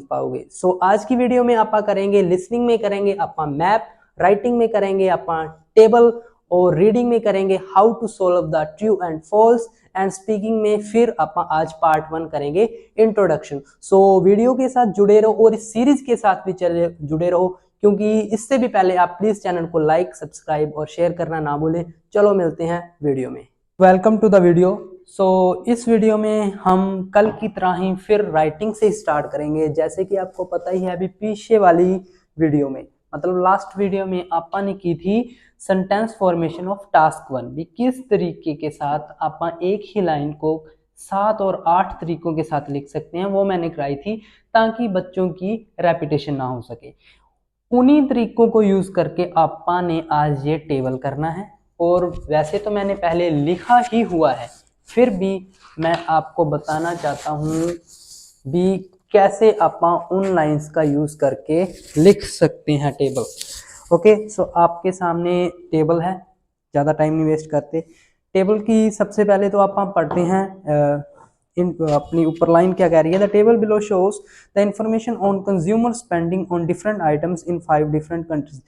पाओगे। सो आज की वीडियो में आप करेंगे लिसनिंग में करेंगे आप मैप, राइटिंग में करेंगे आप टेबल और रीडिंग में करेंगे how to solve the true and false and speaking में फिर आप आज पार्ट 1 करेंगे इंट्रोडक्शन। सो वीडियो के साथ जुड़े रहो और इस सीरीज के साथ भी जुड़े रहो, क्योंकि इससे भी पहले आप प्लीज चैनल को लाइक, सब्सक्राइब और शेयर करना ना भूलें। चलो मिलते हैं वीडियो में। Welcome to the video. इस वीडियो में हम कल की तरह ही फिर राइटिंग से स्टार्ट करेंगे। जैसे कि आपको पता ही है, अभी पीछे वाली वीडियो में मतलब लास्ट वीडियो में आपा ने की थी सेंटेंस फॉर्मेशन ऑफ टास्क 1 भी, किस तरीके के साथ आपा एक ही लाइन को 7 और 8 तरीकों के साथ लिख सकते हैं, वो मैंने कराई थी ताकि बच्चों की रेपिटेशन ना हो सके। उन्हीं तरीकों को यूज करके आपा ने आज ये टेबल करना है। और वैसे तो मैंने पहले लिखा ही हुआ है, फिर भी मैं आपको बताना चाहता हूँ भी कैसे आप उन लाइंस का यूज करके लिख सकते हैं टेबल। ओके, सो आपके सामने टेबल है, ज़्यादा टाइम नहीं वेस्ट करते। टेबल की सबसे पहले तो आप पढ़ते हैं अपनी ऊपर लाइन क्या कह रही है। The table below shows the information on consumer spending on different items in 5 different countries.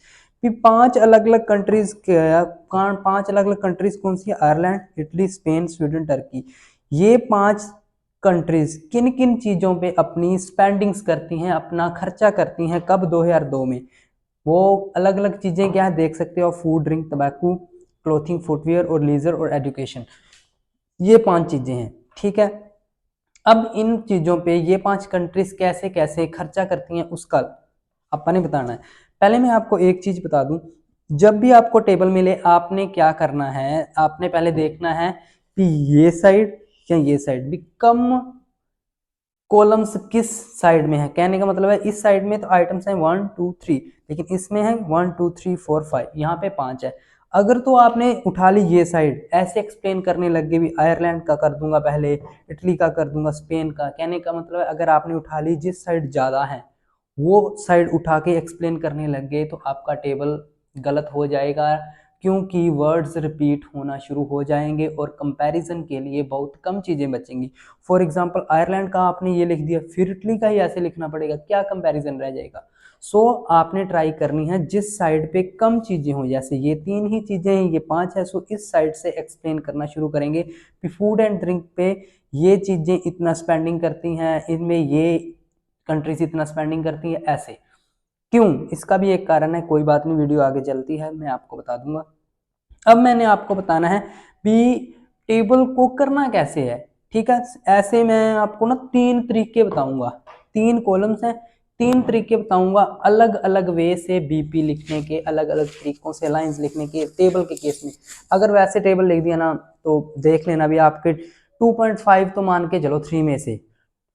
भी 5 अलग अलग कंट्रीज, 5 अलग अलग कंट्रीज कौन सी है? Ireland, Italy, Spain, Sweden, Turkey. ये 5 कंट्रीज किन किन चीज़ों पे अपनी स्पेंडिंग्स करती हैं, अपना खर्चा करती हैं कब? 2002 में। वो अलग अलग चीज़ें क्या है देख सकते हो, फूड, ड्रिंक, तंबाकू, क्लोथिंग, फुटवेयर और लीजर और एजुकेशन। ये 5 चीज़ें हैं, ठीक है। अब इन चीज़ों पे ये 5 कंट्रीज कैसे कैसे खर्चा करती हैं उसका अपने बताना है। पहले मैं आपको एक चीज़ बता दूं, जब भी आपको टेबल मिले आपने क्या करना है, आपने पहले देखना है कि ये साइड या ये साइड भी कम कॉलम्स किस साइड में है। कहने का मतलब है इस साइड में तो आइटम्स हैं 1 2 3, लेकिन इसमें है 1 2 3 4 5, यहाँ पे 5 है। अगर तो आपने उठा ली ये साइड, ऐसे एक्सप्लेन करने लग गए भी आयरलैंड का कर दूंगा पहले, इटली का कर दूंगा, स्पेन का। कहने का मतलब है अगर आपने उठा ली जिस साइड ज़्यादा है वो साइड उठा के एक्सप्लेन करने लग गए तो आपका टेबल गलत हो जाएगा, क्योंकि वर्ड्स रिपीट होना शुरू हो जाएंगे और कंपैरिजन के लिए बहुत कम चीज़ें बचेंगी। फॉर एग्जांपल आयरलैंड का आपने ये लिख दिया, फिर इटली का ही ऐसे लिखना पड़ेगा, क्या कंपैरिजन रह जाएगा। आपने ट्राई करनी है जिस साइड पे कम चीज़ें हो, जैसे ये 3 ही चीज़ें हैं, ये 5 है, इस साइड से एक्सप्लेन करना शुरू करेंगे। फूड एंड ड्रिंक पे ये चीज़ें इतना स्पेंडिंग करती हैं, इनमें ये कंट्रीज इतना स्पेंडिंग करती है, ऐसे क्यों? इसका भी एक कारण है, कोई बात नहीं, वीडियो आगे चलती है मैं आपको बता दूंगा। अब मैंने आपको बताना है भी टेबल को करना कैसे है, ठीक है। ऐसे मैं आपको ना 3 तरीके बताऊंगा, 3 कॉलम्स हैं, 3 तरीके बताऊंगा अलग अलग वे से बीपी लिखने के, अलग अलग तरीकों से लाइंस लिखने के टेबल के केस में। अगर वैसे टेबल लिख दिया ना तो देख लेना भी आपके 2.5 तो मान के चलो 3 में से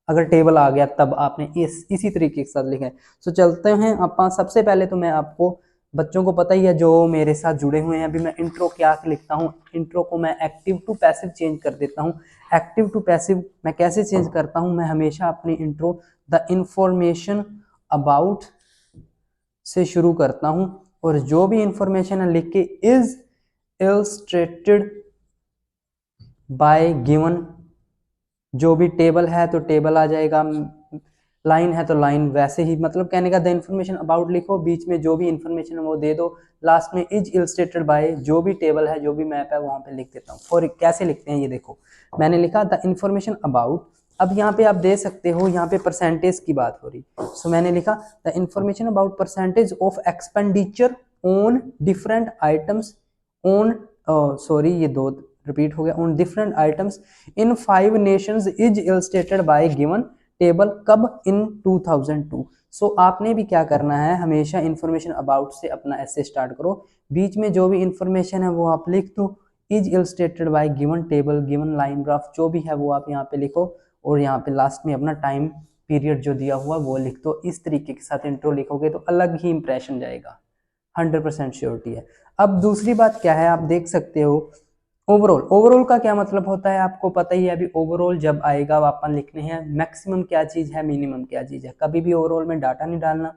अगर टेबल आ गया तब आपने इसी तरीके के साथ लिखा है। चलते हैं आप। सबसे पहले तो मैं आपको, बच्चों को पता ही है जो मेरे साथ जुड़े हुए हैं, अभी मैं इंट्रो क्या लिखता हूँ, इंट्रो को मैं एक्टिव टू पैसिव चेंज कर देता हूँ। एक्टिव टू पैसिव मैं कैसे चेंज करता हूँ, मैं हमेशा अपनी इंट्रो द इंफॉर्मेशन अबाउट से शुरू करता हूँ और जो भी इंफॉर्मेशन है लिख के इज इलस्ट्रेटेड बाय गिवन, जो भी टेबल है तो टेबल आ जाएगा, लाइन है तो लाइन वैसे ही, मतलब कहने का द इन्फॉर्मेशन अबाउट लिखो, बीच में जो भी इन्फॉर्मेशन है वो दे दो, लास्ट में इज इलस्ट्रेटेड बाय, जो भी टेबल है जो भी मैप है वहां पे लिख देता हूँ। और कैसे लिखते हैं ये देखो, मैंने लिखा द इन्फॉर्मेशन अबाउट। अब यहाँ पे आप दे सकते हो, यहाँ पे परसेंटेज की बात हो रही, मैंने लिखा the information about percentage of expenditure on different items on, sorry ये 2 रिपीट हो गया, on different items in 5 Nations is illustrated bye given table, कब? इन 2002। आपने भी क्या करना है, हमेशा इंफॉर्मेशन अबाउट से अपना ऐसे स्टार्ट करो, बीच में जो भी इंफॉर्मेशन है वो आप लिख दो, is illustrated bye given table, given line graph, जो भी है वो आप यहाँ पे लिखो और यहाँ पे लास्ट में अपना टाइम पीरियड जो दिया हुआ वो लिख दो। इस तरीके के साथ इंट्रो लिखोगे तो अलग ही इंप्रेशन जाएगा, 100% श्योरिटी है। अब दूसरी बात क्या है, आप देख सकते हो ओवरऑल। ओवरऑल का क्या मतलब होता है आपको पता ही है। अभी ओवरऑल जब आएगा अपन लिखने हैं मैक्सिमम क्या चीज है, मिनिमम क्या चीज है। कभी भी ओवरऑल में डाटा नहीं डालना,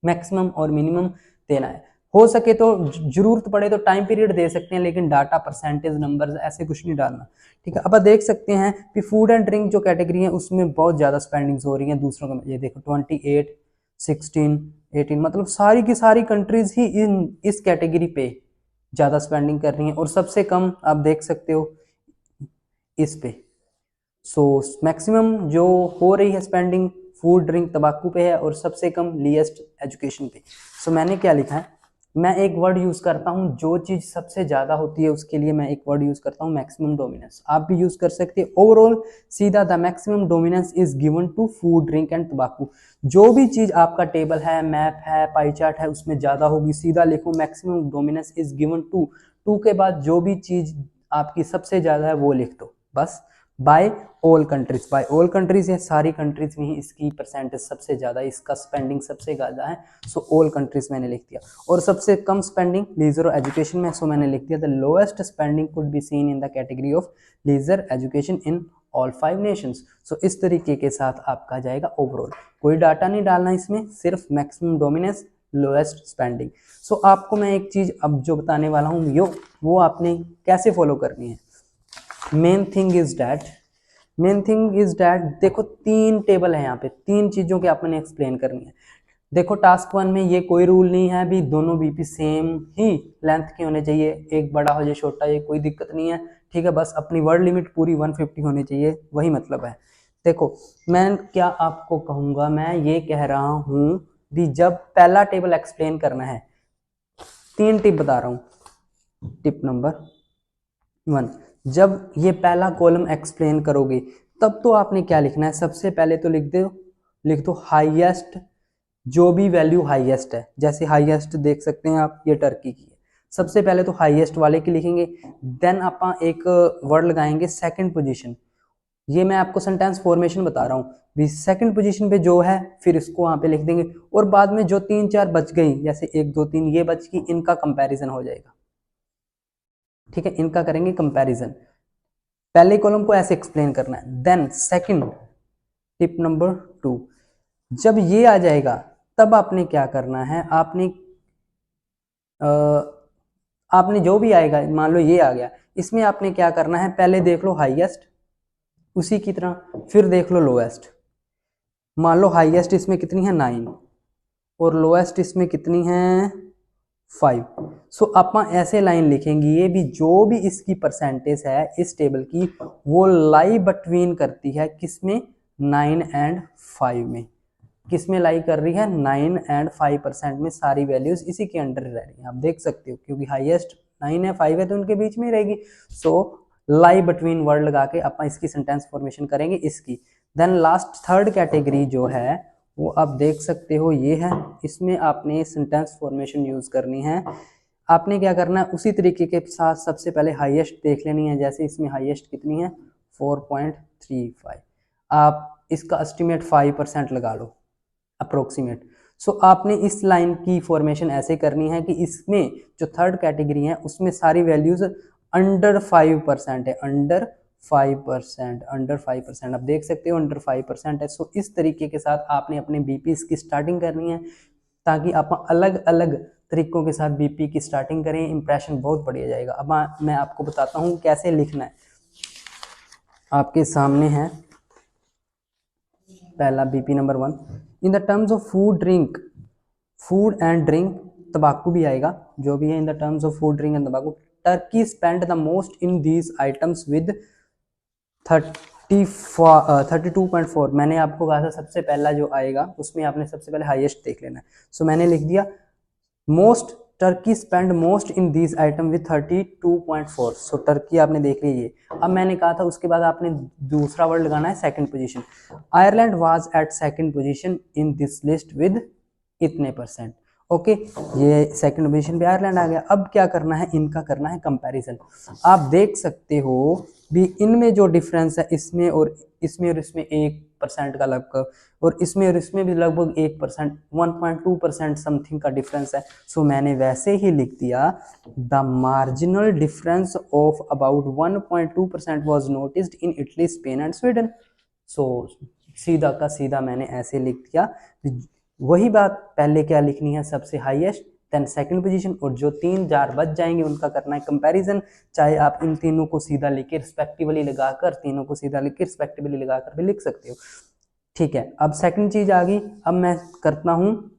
मैक्सिमम और मिनिमम देना है। हो सके तो जरूरत पड़े तो टाइम पीरियड दे सकते हैं, लेकिन डाटा, परसेंटेज, नंबर्स ऐसे कुछ नहीं डालना, ठीक है। अब आप देख सकते हैं कि फूड एंड ड्रिंक जो कैटेगरी है उसमें बहुत ज़्यादा स्पेंडिंग्स हो रही हैं दूसरों का। ये देखो 28, 16, 18, मतलब सारी की सारी कंट्रीज ही इस कैटेगरी पे ज़्यादा स्पेंडिंग कर रही हैं, और सबसे कम आप देख सकते हो इस पे। सो मैक्सिमम जो हो रही है स्पेंडिंग फूड, ड्रिंक, तंबाकू पे है, और सबसे कम लीस्ट एजुकेशन पे। सो मैंने क्या लिखा है, मैं एक वर्ड यूज करता हूँ, जो चीज सबसे ज्यादा होती है उसके लिए मैं एक वर्ड यूज करता हूँ, मैक्सिमम डोमिनेंस। आप भी यूज कर सकते हैं। ओवरऑल सीधा the maximum dominance is given to food, drink and तंबाकू। जो भी चीज आपका टेबल है, मैप है, पाई चार्ट है, उसमें ज्यादा होगी, सीधा लिखो maximum dominance is given to. To के बाद जो भी चीज आपकी सबसे ज्यादा है वो लिख दो बस। By all countries, by all countries है, सारी कंट्रीज में ही इसकी परसेंटेज सबसे ज्यादा, इसका स्पेंडिंग सबसे ज्यादा है। सो ऑल कंट्रीज मैंने लिख दिया। और सबसे कम स्पेंडिंग लीजर एजुकेशन में, सो मैंने लिख दिया the lowest spending could be seen in the category of leisure education in all 5 nations. So इस तरीके के साथ आपका जाएगा ओवरऑल। कोई डाटा नहीं डालना इसमें, सिर्फ मैक्सिमम डोमिनेंस, लोएस्ट स्पेंडिंग। सो आपको मैं एक चीज अब जो बताने वाला हूँ वो आपने कैसे फॉलो करनी है। मेन थिंग इज डैट देखो 3 टेबल है यहाँ पे, 3 चीजों के आपने एक्सप्लेन करनी है। देखो टास्क 1 में ये कोई रूल नहीं है, भी दोनों बीपी सेम ही लेंथ के होने चाहिए, एक बड़ा हो जाए छोटा, ये कोई दिक्कत नहीं है, ठीक है। बस अपनी वर्ड लिमिट पूरी 150 होनी चाहिए, वही मतलब है। देखो मैं क्या आपको कहूँगा, मैं ये कह रहा हूँ भी जब पहला टेबल एक्सप्लेन करना है, 3 टिप बता रहा हूँ। टिप नंबर 1, जब ये पहला कॉलम एक्सप्लेन करोगे तब तो आपने क्या लिखना है, सबसे पहले तो लिख दो हाईएस्ट, जो भी वैल्यू हाईएस्ट है। जैसे हाईएस्ट देख सकते हैं आप, ये टर्की की है, सबसे पहले तो हाईएस्ट वाले की लिखेंगे। देन आप एक वर्ड लगाएंगे सेकंड पोजीशन। ये मैं आपको सेंटेंस फॉर्मेशन बता रहा हूँ भी, सेकंड पोजीशन पे जो है फिर इसको वहां पे लिख देंगे, और बाद में जो 3-4 बच गई, जैसे 1 2 3 ये बच गई, इनका कंपैरिजन हो जाएगा, ठीक है। इनका करेंगे कंपैरिजन। पहले कॉलम को ऐसे एक्सप्लेन करना है। देन सेकंड टिप नंबर 2, जब ये आ जाएगा तब आपने क्या करना है, आपने जो भी आएगा, मान लो ये आ गया, इसमें आपने क्या करना है, पहले देख लो हाईएस्ट, उसी की तरह फिर देख लो लोएस्ट। मान लो हाईएस्ट इसमें कितनी है 9, और लोएस्ट इसमें कितनी है 5। सो आप ऐसे लाइन लिखेंगे, ये भी जो भी इसकी परसेंटेज है इस टेबल की, वो लाई बिटवीन करती है किसमें, 9 एंड 5 में। किसमें लाई कर रही है, 9 एंड 5% में, सारी वैल्यूज इसी के अंडर रह रही हैं। आप देख सकते हो, क्योंकि हाईएस्ट 9 है 5 है तो उनके बीच में ही रहेगी। सो लाई बिटवीन वर्ड लगा के आप इसकी सेंटेंस फॉर्मेशन करेंगे इसकी। देन लास्ट थर्ड कैटेगरी जो है वो आप देख सकते हो ये है, इसमें आपने सेंटेंस फॉर्मेशन यूज करनी है। आपने क्या करना है, उसी तरीके के साथ सबसे पहले हाईएस्ट देख लेनी है। जैसे इसमें हाईएस्ट कितनी है 4.35, आप इसका एस्टिमेट 5% लगा लो, अप्रोक्सीमेट। सो आपने इस लाइन की फॉर्मेशन ऐसे करनी है कि इसमें जो थर्ड कैटेगरी है उसमें सारी वैल्यूज अंडर 5% है, अंडर 5%, आप देख सकते हो अंडर 5% है। सो इस तरीके के साथ आपने अपने बीपी की स्टार्टिंग करनी है, ताकि आप अलग अलग तरीकों के साथ बीपी की स्टार्टिंग करें, इंप्रेशन बहुत बढ़िया जाएगा। अब मैं आपको बताता हूँ कैसे लिखना है। आपके सामने है पहला BP number 1, in the terms of food and drink, तंबाकू भी आएगा, जो भी है in the terms of food, drink and तंबाकू, Turkey spend the most in these items with 32.4। मैंने आपको कहा था सबसे पहला जो आएगा उसमें आपने सबसे पहले हाईएस्ट देख लेना है। सो मैंने लिख दिया most, Turkey spend most in these item with 32.4। So Turkey आपने देख लिया ये। अब मैंने कहा था उसके बाद आपने दूसरा वर्ड लगाना है second position. Ireland was at second position in this list with इतने परसेंट। ओके, ये सेकंड पोजीशन पे आयरलैंड आ गया। अब क्या करना है, इनका करना है कंपैरिजन। आप देख सकते हो भी इनमें जो डिफरेंस है इसमें और इसमें 1% का लगभग, और इसमें भी लगभग 1%, 1.2% समथिंग का डिफरेंस है। सो मैंने वैसे ही लिख दिया the marginal difference of about 1.2% was noticed in Italy, Spain and Sweden. So सीधा का सीधा मैंने ऐसे लिख दिया। वही बात पहले क्या लिखनी है, सबसे हाईएस्ट देन सेकंड पोजीशन, और जो 3 जार बच जाएंगे उनका करना है कंपैरिजन, चाहे आप इन तीनों को सीधा लिख रिस्पेक्टिवली लगाकर, तीनों को सीधा लिख रिस्पेक्टिवली लगाकर भी लिख सकते हो, ठीक है। अब सेकंड चीज आ गई, अब मैं करता हूँ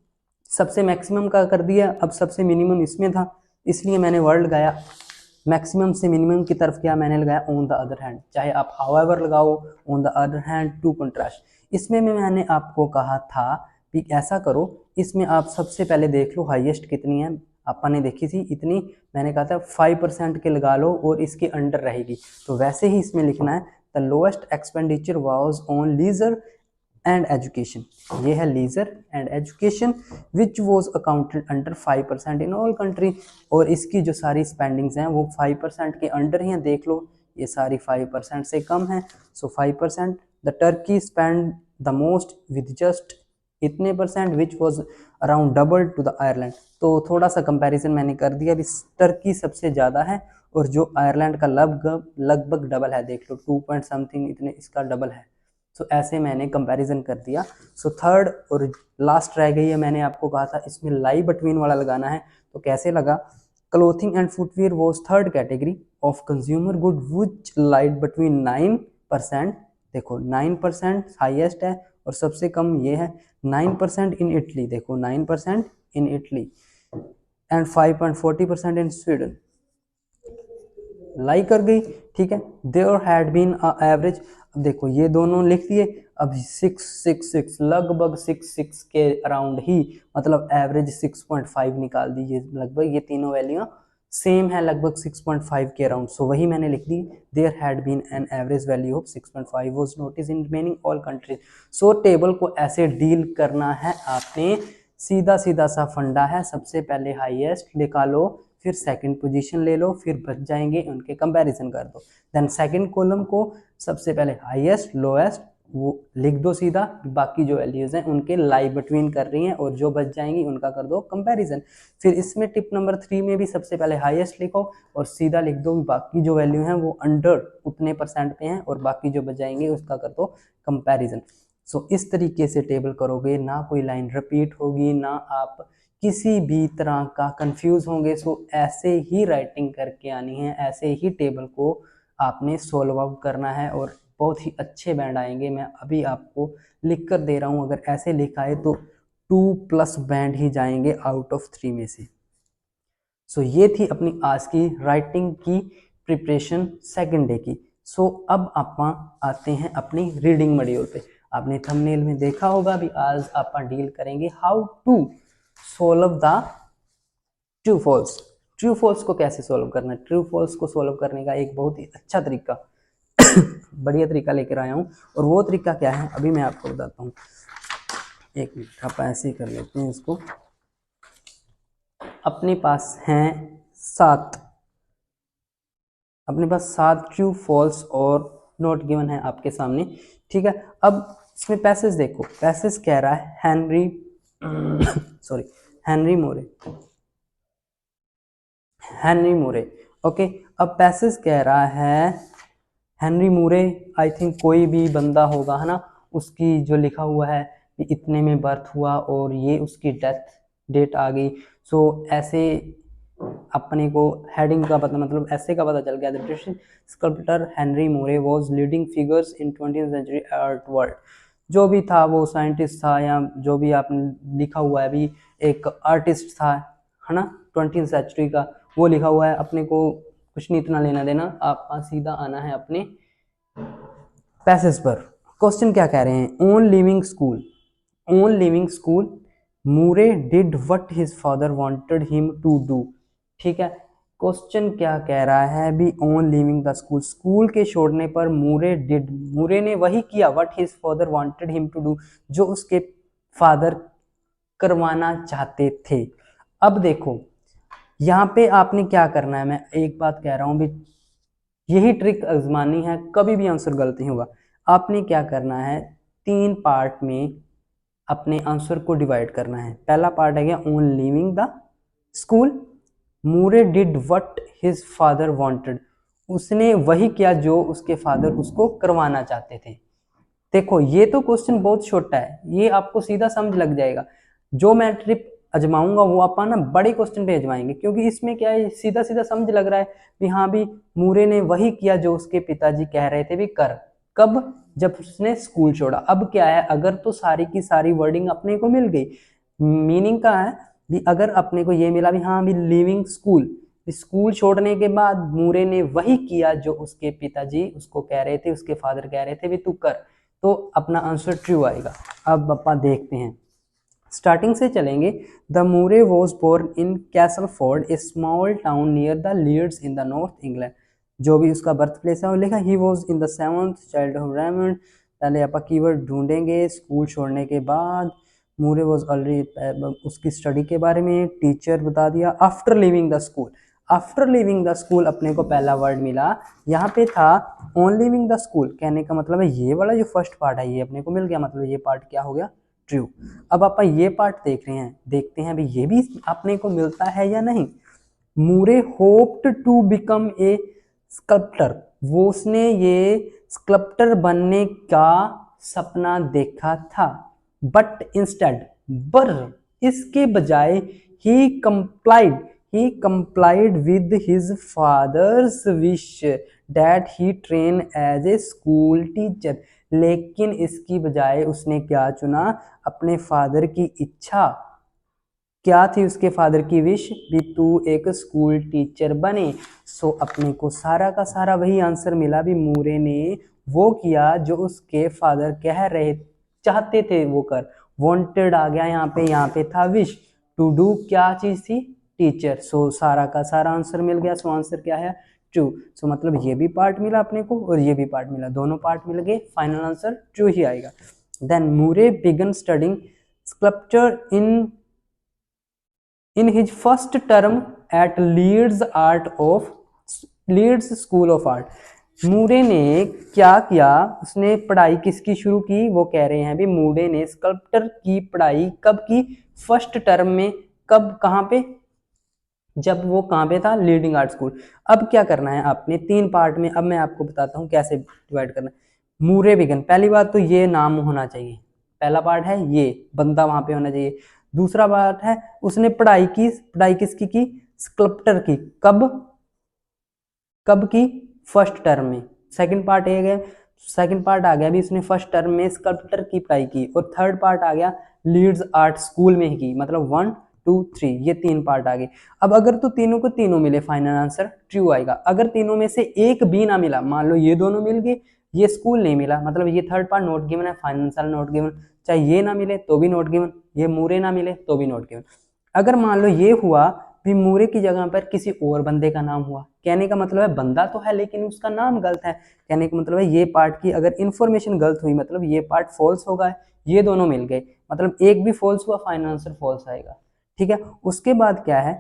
सबसे मैक्सिमम का कर दिया, अब सबसे मिनिमम इसमें था इसलिए मैंने वर्ड लगाया मैक्सिमम से मिनिमम की तरफ, क्या मैंने लगाया ऑन द अदर हैंड, चाहे आप हाउएवर लगाओ, on the other hand, to contrast. इसमें मैंने आपको कहा था कि ऐसा करो, इसमें आप सबसे पहले देख लो हाईएस्ट कितनी है, आपा ने देखी थी इतनी, मैंने कहा था 5% के लगा लो और इसके अंडर रहेगी, तो वैसे ही इसमें लिखना है the lowest expenditure was on leisure and education, ये है leisure and education which was accounted under 5% in all country, और इसकी जो सारी स्पेंडिंग्स हैं वो 5% के अंडर ही हैं, देख लो ये सारी 5% से कम है, so 5%। The Turkey spend the most with just इतने percent which was around double to the Ireland, तो थोड़ा सा कंपैरिजन मैंने कर दिया, अभी टर्की सबसे ज़्यादा है और जो आयरलैंड का लगभग डबल है, देख लो 2 पॉइंट समथिंग इतने इसका डबल है, सो ऐसे मैंने कंपैरिजन कर दिया। सो थर्ड और लास्ट रह गई है, मैंने आपको कहा था इसमें लाई बिटवीन वाला लगाना है, तो कैसे लगा, clothing and footwear was third category of consumer good which lied between 9%, देखो 9% हाईएस्ट है और सबसे कम ये है 9% इन इटली, देखो 9% in Italy and 5.40% in Sweden, lie कर गई, ठीक है। देयर हैड बीन एवरेज, अब देखो ये दोनों लिख दिए, अब 666 लगभग 66 के अराउंड ही, मतलब एवरेज 6.5 निकाल दीजिए, लगभग ये तीनों वैल्यू सेम है लगभग 6.5 के अराउंड, सो वही मैंने लिख दी, there had been an average value of 6.5 was notice in remaining all countries. So table को ऐसे डील करना है आपने, सीधा सीधा सा फंडा है, सबसे पहले हाईएस्ट निकालो, फिर सेकंड पोजीशन ले लो, फिर बच जाएंगे उनके कंपैरिजन कर दो, देन सेकंड कॉलम को सबसे पहले हाईएस्ट लोएस्ट वो लिख दो सीधा, बाकी जो वैल्यूज हैं उनके लाई बिटवीन कर रही हैं और जो बच जाएंगी उनका कर दो कंपैरिजन। फिर इसमें टिप नंबर 3 में भी सबसे पहले हाईएस्ट लिखो और सीधा लिख दो बाकी जो वैल्यू हैं वो अंडर उतने परसेंट पे हैं और बाकी जो बच जाएंगे उसका कर दो कंपैरिजन। सो इस तरीके से टेबल करोगे, ना कोई लाइन रिपीट होगी, ना आप किसी भी तरह का कंफ्यूज होंगे। सो ऐसे ही राइटिंग करके आनी है, ऐसे ही टेबल को आपने सोल्व आउट करना है और बहुत ही अच्छे बैंड आएंगे। मैं अभी आपको लिख कर दे रहा हूँ, अगर ऐसे लिखा है तो 2+ बैंड ही जाएंगे आउट ऑफ 3 में से। सो ये थी अपनी आज की राइटिंग की प्रिपरेशन सेकंड डे की। सो अब आप आते हैं अपनी रीडिंग मॉड्यूल पे। आपने थंबनेल में देखा होगा भी आज आप डील करेंगे how to solve the true false. True false को कैसे सोल्व करना है, ट्रू फॉल्स को सोल्व करने का एक बहुत ही अच्छा तरीका बढ़िया तरीका लेकर आया हूँ, और वो तरीका क्या है अभी मैं आपको बताता हूँ। एक मिनट, आप ऐसे ही कर लेते हैं इसको। अपने पास हैं 7 ट्रू फॉल्स और नोट गिवन है आपके सामने, ठीक है। अब इसमें पैसेज देखो, पैसेज कह रहा है हेनरी मोरे, ओके। अब पैसेज कह रहा है हेनरी मोरे, आई थिंक कोई भी बंदा होगा, है ना, उसकी जो लिखा हुआ है कि इतने में बर्थ हुआ और ये उसकी डेथ डेट आ गई। सो ऐसे अपने को हेडिंग का पता, मतलब ऐसे का पता चल गया। The British sculptor Henry Moore was leading figures in 20th century art world. जो भी था वो साइंटिस्ट था या जो भी आपने लिखा हुआ है अभी, एक आर्टिस्ट था, है ना, 20th सेंचुरी का, वो लिखा हुआ है। अपने को कुछ नहीं इतना लेना देना, आप सीधा आना है अपने पैसेज पर। क्वेश्चन क्या कह रहे हैं, on leaving school Moore did what his father wanted him to do, ठीक है। क्वेश्चन क्या कह रहा है भी, on leaving the school, school के छोड़ने पर मूरे ने वही किया what his father wanted him to do, जो उसके फादर करवाना चाहते थे। अब देखो यहाँ पे आपने क्या करना है, मैं एक बात कह रहा हूँ भी, यही ट्रिक आजमानी है, कभी भी आंसर गलत नहीं होगा। आपने क्या करना है, 3 पार्ट में अपने आंसर को डिवाइड करना है। पहला पार्ट है on leaving the school, Moore did what his father wanted, उसने वही किया जो उसके फादर उसको करवाना चाहते थे। देखो ये तो क्वेश्चन बहुत छोटा है, ये आपको सीधा समझ लग जाएगा। जो मैं ट्रिक अजमाऊंगा वो अपन ना बड़े क्वेश्चन पे अजमाएंगे, क्योंकि इसमें क्या है, सीधा सीधा समझ लग रहा है कि हाँ भी मूरे ने वही किया जो उसके पिताजी कह रहे थे भी कर। कब? जब उसने स्कूल छोड़ा। अब क्या है, अगर तो सारी की सारी वर्डिंग अपने को मिल गई, मीनिंग का है भी अगर अपने को ये मिला भी हाँ भी लिविंग स्कूल, स्कूल छोड़ने के बाद मूरे ने वही किया जो उसके पिताजी उसको कह रहे थे, उसके फादर कह रहे थे भी तू कर, तो अपना आंसर ट्रू आएगा। अब अपन देखते हैं, स्टार्टिंग से चलेंगे। The Moore was born in Castleford, a small town near the Leeds in the north England. जो भी उसका बर्थ प्लेस है वो लिखा। He was in the 7th child of Raymond. पहले आप कीवर्ड ढूंढेंगे। स्कूल छोड़ने के बाद मूरे वॉज ऑलरेडी, उसकी स्टडी के बारे में टीचर बता दिया। After leaving the school, after leaving the school अपने को पहला वर्ड मिला, यहाँ पे था ऑन लिविंग द स्कूल। कहने का मतलब है ये वाला जो फर्स्ट पार्ट है ये अपने को मिल गया, मतलब ये पार्ट क्या हो गया, ट्रू। अब अपन ये पार्ट देख रहे हैं, देखते हैं अभी ये भी अपने को मिलता है या नहीं। Moore hoped to become a sculptor, वो उसने ये स्कल्प्टर बनने का सपना देखा था। बट इंस्टेड, बर इसके बजाय he complied with his father's wish that he train as a school teacher. लेकिन इसकी बजाय उसने क्या चुना, अपने फादर की इच्छा। क्या थी उसके फादर की विश, भी तू एक स्कूल टीचर बने। सो अपने को सारा का सारा वही आंसर मिला भी मूरे ने वो किया जो उसके फादर कह रहे चाहते थे वो कर। वांटेड आ गया यहाँ पे था विश। टू डू क्या चीज थी, टीचर। सो सारा का सारा आंसर मिल गया। सो आंसर क्या है, ट्रू। सो मतलब ये भी पार्ट मिला अपने को और ये भी पार्ट मिला, दोनों पार्ट मिल गए, फाइनल आंसर ट्रू ही आएगा। Then Moore began studying sculpture in his first term at Leeds School of Art। मूरे ने क्या किया, उसने पढ़ाई किसकी शुरू की, वो कह रहे हैं भी मूरे ने स्कल्पटर की पढ़ाई कब की, फर्स्ट टर्म में। कब, कहाँ पे, जब वो कहाँ पे था, लीडिंग आर्ट स्कूल। अब क्या करना है आपने, 3 पार्ट में। अब मैं आपको बताता हूँ कैसे डिवाइड करना है। मूरे बिगन, पहली बात तो ये नाम होना चाहिए, पहला पार्ट है ये बंदा वहां पे होना चाहिए। दूसरा बात है उसने पढ़ाई की, पढ़ाई किसकी की, स्कल्पटर की। कब, कब की, फर्स्ट टर्म में। सेकंड पार्ट ये गया, सेकंड पार्ट आ गया भी उसने फर्स्ट टर्म में स्कल्पटर की पढ़ाई की। और थर्ड पार्ट आ गया लीड्स आर्ट स्कूल में ही की, मतलब 1 2 3, ये 3 पार्ट आ गए। अब अगर तो तीनों को तीनों मिले, फाइनल आंसर ट्रू आएगा। अगर तीनों में से एक भी ना मिला, मान लो ये दोनों मिल गए, ये स्कूल नहीं मिला, मतलब ये थर्ड पार्ट नोट गिवन है, फाइनल आंसर नोट गिवन। चाहे ये ना मिले तो भी नोट गिवन, ये मूरे ना मिले तो भी नोट गिवन। अगर मान लो ये हुआ भी मूरे की जगह पर किसी और बंदे का नाम हुआ, कहने का मतलब है बंदा तो है लेकिन उसका नाम गलत है। कहने का मतलब है ये पार्ट की अगर इंफॉर्मेशन गलत हुई, मतलब ये पार्ट फॉल्स होगा, ये दोनों मिल गए, मतलब एक भी फॉल्स हुआ, फाइनल आंसर फॉल्स आएगा। ठीक है, उसके बाद क्या है,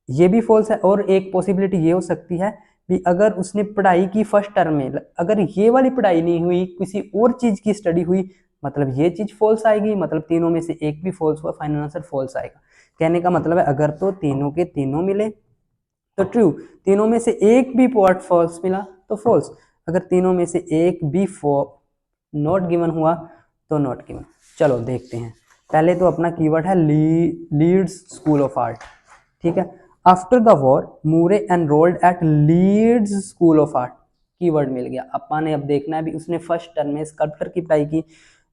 ये भी फॉल्स है। और एक पॉसिबिलिटी ये हो सकती है भी अगर उसने पढ़ाई की फर्स्ट टर्म में, अगर ये वाली पढ़ाई नहीं हुई, किसी और चीज की स्टडी हुई, मतलब ये चीज फॉल्स आएगी। मतलब तीनों में से एक भी फॉल्स हुआ, फाइनल आंसर फॉल्स आएगा। कहने का मतलब है अगर तो तीनों के तीनों मिले तो ट्रू, तीनों में से एक भी पार्ट फॉल्स मिला तो फॉल्स, अगर तीनों में से एक भी नॉट गिवन हुआ तो नॉट गिवन। चलो देखते हैं, पहले तो अपना कीवर्ड है लीड्स स्कूल ऑफ आर्ट। ठीक है, after the war Moore enrolled at Leeds School of Art, keyword मिल गया। अपा ने अब देखना है भी उसने फर्स्ट टर्म में स्कल्पटर की पढ़ाई की,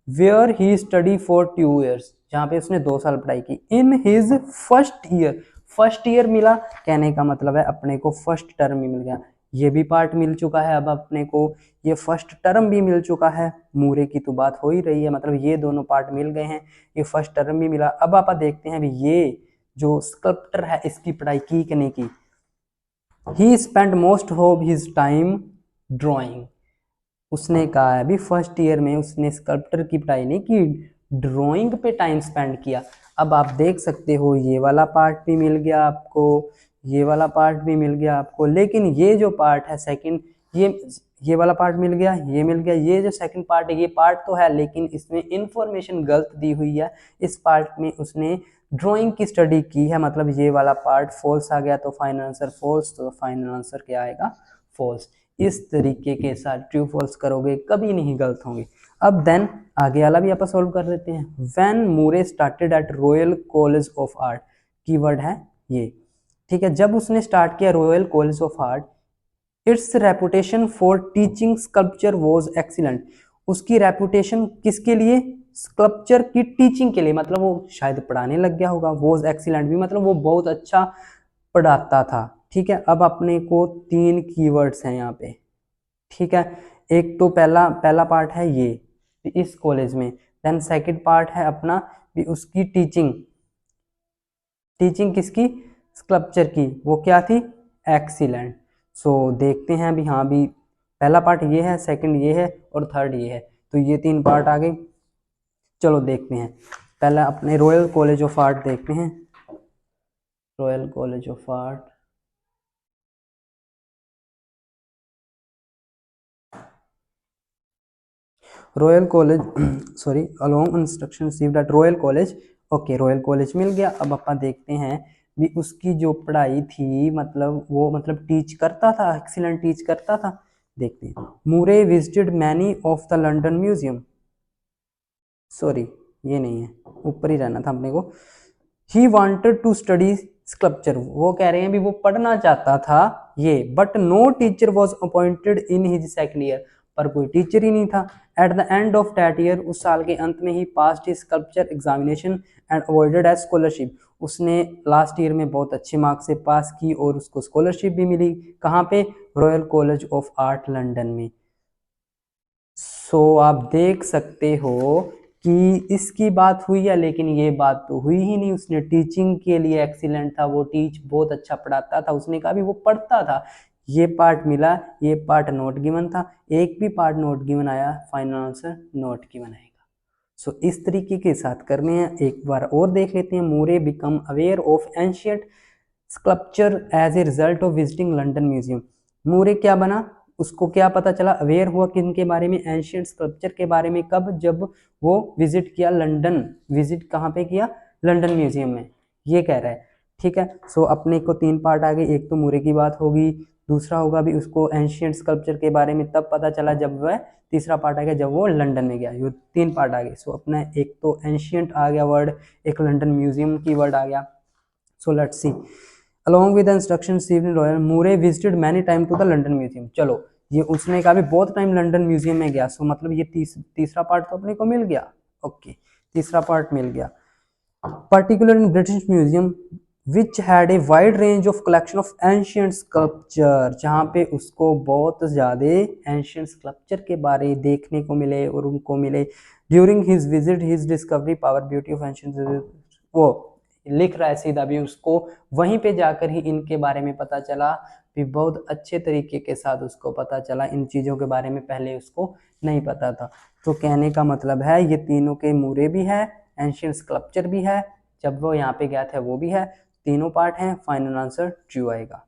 where he study for 2 years, जहाँ पे उसने 2 साल पढ़ाई की। In his first year, first year मिला, कहने का मतलब है अपने को फर्स्ट टर्म ही मिल गया। ये भी पार्ट मिल चुका है, अब अपने को ये फर्स्ट टर्म भी मिल चुका है। मूरे की तो बात हो ही रही है, मतलब ये दोनों पार्ट मिल गए हैं, ये फर्स्ट टर्म भी मिला। अब आप देखते हैं भी ये जो स्कल्पटर है इसकी पढ़ाई की कि नहीं की। He spend most of his time drawing, उसने कहा है भी फर्स्ट ईयर में उसने स्कल्पटर की पढ़ाई नहीं की, ड्राइंग पे टाइम स्पेंड किया। अब आप देख सकते हो ये वाला पार्ट भी मिल गया आपको, ये वाला पार्ट भी मिल गया आपको, लेकिन ये जो पार्ट है सेकंड, ये वाला पार्ट मिल गया, ये मिल गया। ये जो सेकंड पार्ट है ये पार्ट तो है लेकिन इसमें इंफॉर्मेशन गलत दी हुई है। इस पार्ट में उसने ड्राइंग की स्टडी की है, मतलब ये वाला पार्ट फॉल्स आ गया तो फाइनल आंसर फॉल्स, तो फाइनल आंसर क्या आएगा, फॉल्स। इस तरीके के साथ ट्रू फॉल्स करोगे कभी नहीं गलत होंगे। अब देन आगे वाला भी आप सॉल्व कर लेते हैं। When Moore started at Royal College of Art, keyword है ये, ठीक है। जब उसने स्टार्ट किया royal College of art, it's reputation for teaching sculpture was excellent. उसकी रेपुटेशन किसके लिए? स्कल्पचर की टीचिंग के लिए, मतलब वो शायद पढ़ाने लग गया होगा। वॉज एक्सीलेंट भी मतलब वो बहुत अच्छा पढ़ाता था, ठीक है। अब अपने को 3 कीवर्ड्स हैं यहाँ पे, ठीक है। एक तो पहला पार्ट है ये इस कॉलेज में, देन सेकंड पार्ट है अपना भी उसकी टीचिंग किसकी? स्कल्पचर की, वो क्या थी? एक्सीलेंट। सो देखते हैं अभी, हाँ भी पहला पार्ट ये है, सेकंड ये है और थर्ड ये है, तो ये 3 पार्ट आ गए। चलो देखते हैं, पहला अपने रॉयल कॉलेज ऑफ आर्ट देखते हैं। Royal College of Art, Royal College sorry, along instruction received at Royal College. Okay, Royal College मिल गया। अब अपन देखते हैं भी उसकी जो पढ़ाई थी, मतलब वो मतलब टीच करता था, एक्सीलेंट टीच करता था। देखते हैं, Moore visited many of the London museum, sorry ये नहीं है, ऊपर ही रहना था अपने को। He wanted to study sculpture, वो कह रहे हैं भी वो पढ़ना चाहता था ये, but no teacher was appointed in his second year, पर कोई टीचर ही नहीं था। At the end of that year, उस साल के अंत में he passed his sculpture examination and avoided as scholarship, उसने लास्ट ईयर में बहुत अच्छे मार्क्स से पास की और उसको स्कॉलरशिप भी मिली। कहाँ पे? Royal College of art London में। सो आप देख सकते हो कि इसकी बात हुई है, लेकिन ये बात तो हुई ही नहीं। उसने टीचिंग के लिए एक्सीलेंट था, वो टीच बहुत अच्छा पढ़ाता था, उसने कहा भी वो पढ़ता था। ये पार्ट मिला, ये पार्ट नोट गिवन था, एक भी पार्ट नोट गिवन आया, फाइनल आंसर नोट गिवन आएगा। सो इस तरीके के साथ करने हैं। एक बार और देख लेते हैं। Moore become aware of ancient sculpture as a result of visiting London museum. Moore क्या बना? उसको क्या पता चला? अवेयर हुआ किन के बारे में? एंशियंट स्कल्पचर के बारे में। कब? जब वो विजिट किया लंदन। विजिट कहाँ पे किया? लंदन म्यूजियम में, ये कह रहा है, ठीक है। सो अपने को 3 पार्ट आ गए। एक तो मूरे की बात होगी, दूसरा होगा भी उसको एंशियंट स्कल्पचर के बारे में तब पता चला जब वह, तीसरा पार्ट आ गया जब वो लंदन में गया। ये 3 पार्ट आ गए। सो अपना एक तो एंशियंट आ गया वर्ड, एक लंदन म्यूजियम की वर्ड आ गया। So let's see, along with the instruction received in Royal, Murray visited many time to the London Museum। चलो, ये उसने कहा भी बहुत टाइम लंदन म्यूजियम में गया। सो मतलब ये तीसरा पार्ट तो अपने को मिल गया। ओके, तीसरा पार्ट मिल गया। Particular in British museum which had a wide range of collection of ancient sculpture, जहाँ पे उसको बहुत ज़्यादा एंशियंट स्कल्पचर के बारे देखने को मिले और उनको मिले। During his visit his discovery power beauty of ancient, वो लिख रहा है सीधा भी, उसको वहीं पे जाकर ही इनके बारे में पता चला भी, बहुत अच्छे तरीके के साथ उसको पता चला। इन चीज़ों के बारे में पहले उसको नहीं पता था। तो कहने का मतलब है ये तीनों के मूरे भी है, एंशियंट स्कल्पचर भी है, जब वो यहाँ पे गया था वो भी है, तीनों पार्ट हैं। फाइनल आंसर ट्रू आएगा।